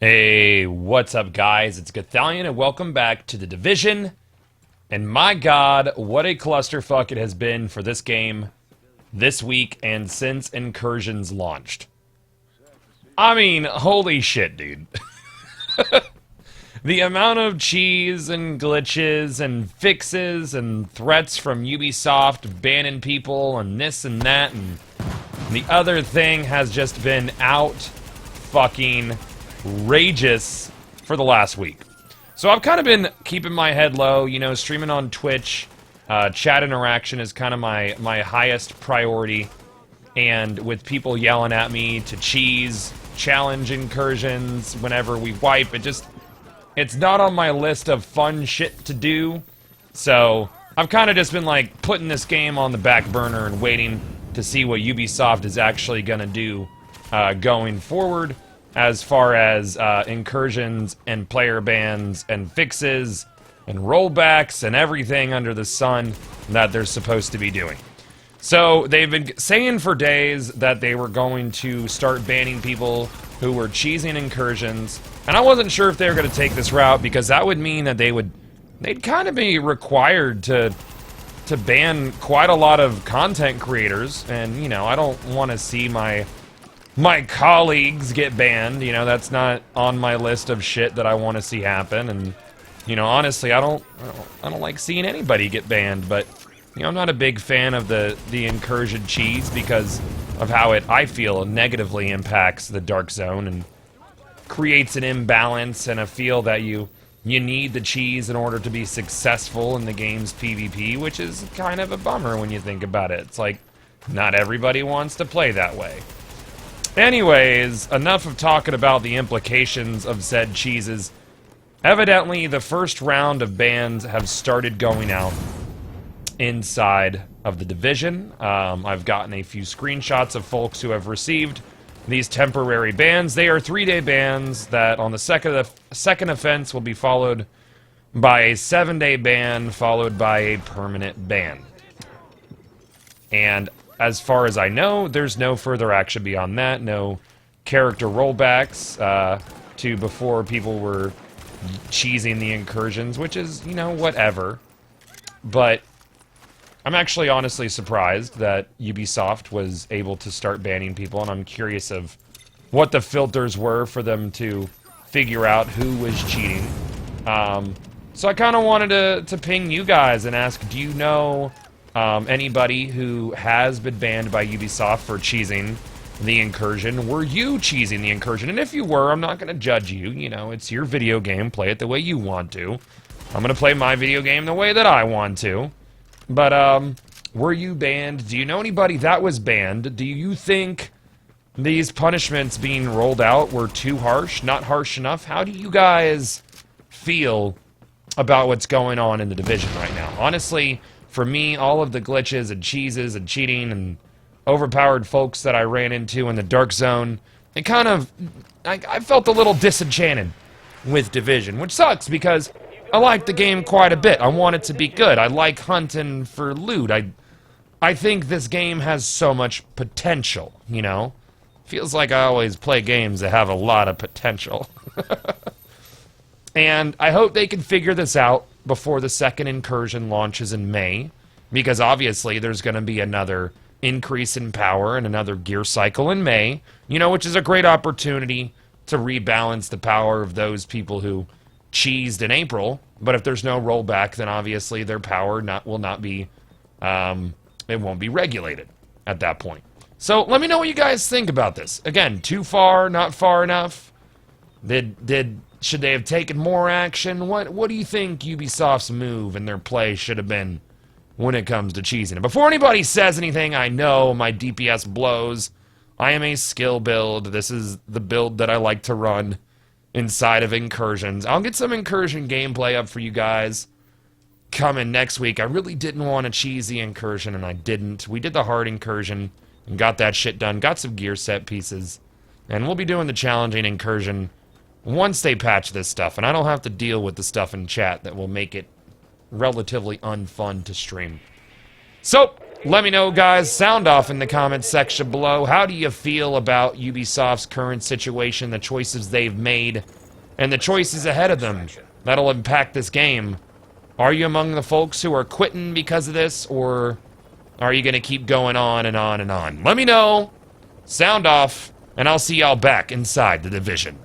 Hey, what's up, guys? It's Gathalion, and welcome back to The Division. And my god, what a clusterfuck it has been for this game this week and since Incursions launched. I mean, holy shit, dude. The amount of cheese and glitches and fixes and threats from Ubisoft banning people and this and that and the other thing has just been out fucking rageous for the last week. So I've kind of been keeping my head low, you know, streaming on Twitch. Chat interaction is kind of my highest priority. And with people yelling at me to cheese, challenge incursions whenever we wipe, it's not on my list of fun shit to do. So I've kind of just been like putting this game on the back burner and waiting to see what Ubisoft is actually gonna do going forward, as far as incursions and player bans and fixes and rollbacks and everything under the sun that they're supposed to be doing. So they've been saying for days that they were going to start banning people who were cheesing incursions, and I wasn't sure if they were going to take this route, because that would mean that they'd kind of be required to ban quite a lot of content creators, and you know, I don't want to see my colleagues get banned. You know, that's not on my list of shit that I want to see happen. And you know, honestly, I don't like seeing anybody get banned. But you know, I'm not a big fan of the incursion cheese because of how I feel negatively impacts the dark zone and creates an imbalance and a feel that you need the cheese in order to be successful in the game's PvP, which is kind of a bummer when you think about it. It's like, not everybody wants to play that way. Anyways, enough of talking about the implications of said cheeses. Evidently, the first round of bans have started going out inside of the Division. I've gotten a few screenshots of folks who have received these temporary bans. They are 3-day bans that on the second offense will be followed by a 7-day ban, followed by a permanent ban. And as far as I know, there's no further action beyond that. No character rollbacks to before people were cheesing the incursions, which is, you know, whatever. But I'm actually honestly surprised that Ubisoft was able to start banning people, and I'm curious of what the filters were for them to figure out who was cheating. So I kind of wanted to ping you guys and ask, do you know anybody who has been banned by Ubisoft for cheesing the incursion? Were you cheesing the incursion? And if you were, I'm not going to judge you. You know, it's your video game. Play it the way you want to. I'm going to play my video game the way that I want to. But, were you banned? Do you know anybody that was banned? Do you think these punishments being rolled out were too harsh? Not harsh enough? How do you guys feel about what's going on in the Division right now? Honestly, for me, all of the glitches and cheeses and cheating and overpowered folks that I ran into in the Dark Zone, it kind of, I felt a little disenchanted with Division, which sucks because I like the game quite a bit. I want it to be good. I like hunting for loot. I think this game has so much potential, you know? Feels like I always play games that have a lot of potential. And I hope they can figure this out before the second incursion launches in May, because obviously there's going to be another increase in power and another gear cycle in May, you know, which is a great opportunity to rebalance the power of those people who cheesed in April. But if there's no rollback, then obviously their power will not be, it won't be regulated at that point. So let me know what you guys think about this. Again, too far, not far enough? Should they have taken more action? What do you think Ubisoft's move and their play should have been when it comes to cheesing it? Before anybody says anything, I know my DPS blows. I am a skill build. This is the build that I like to run inside of Incursions. I'll get some Incursion gameplay up for you guys coming next week. I really didn't want to cheese the Incursion, and I didn't. We did the hard Incursion and got that shit done. Got some gear set pieces. And we'll be doing the challenging Incursion once they patch this stuff, and I don't have to deal with the stuff in chat that will make it relatively unfun to stream. So, Let me know, guys. Sound off in the comments section below. How do you feel about Ubisoft's current situation, the choices they've made, and the choices ahead of them that'll impact this game? Are you among the folks who are quitting because of this, or are you going to keep going on and on and on? Let me know. Sound off, and I'll see y'all back inside the Division.